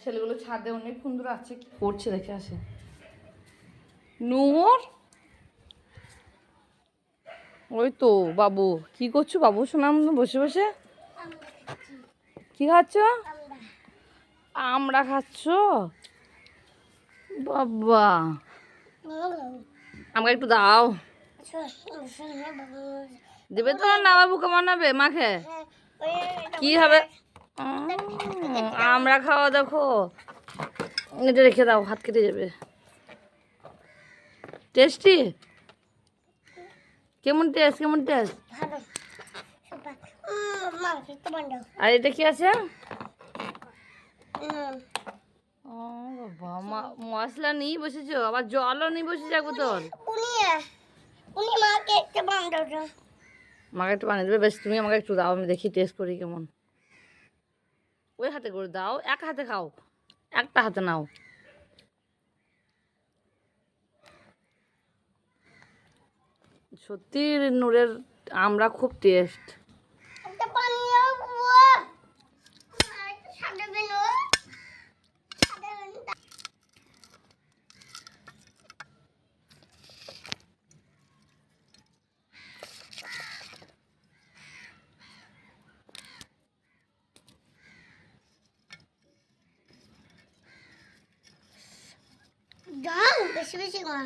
ছেলেগুলো ছাদে অনেক সুন্দর আছে, কি করছে দেখে আসে। নূর, ওই তো বাবু, কি করছো বাবু শোনাম বসে বসে? কি খাচ্ছ? আমরা খাচ্ছ? বাবা, আমাকে একটু দাও। দেবে তো না, বাবু কেমন হবে মাখে? কি হবে? আমরা খাওয়া, দেখো এটা রেখে দাও, হাত কেটে যাবে। টেস্টি? কেমন টেস্ট, কেমন টেস্ট? আর এটা কি আছে? ও বাবা, মশলা নিয়ে বসেছো, আবার জলও নিয়ে বসেছে এক বোতল। আমাকে একটু বানিয়ে দেবে? বেশ, তুমি আমাকে একটু দাও, আমি দেখি টেস্ট করি কেমন। ওই হাতে করে দাও, এক হাতে খাও, একটা হাতে নাও। সত্যি নূরের আমরা খুব টেস্ট। বেশি বেশি কর।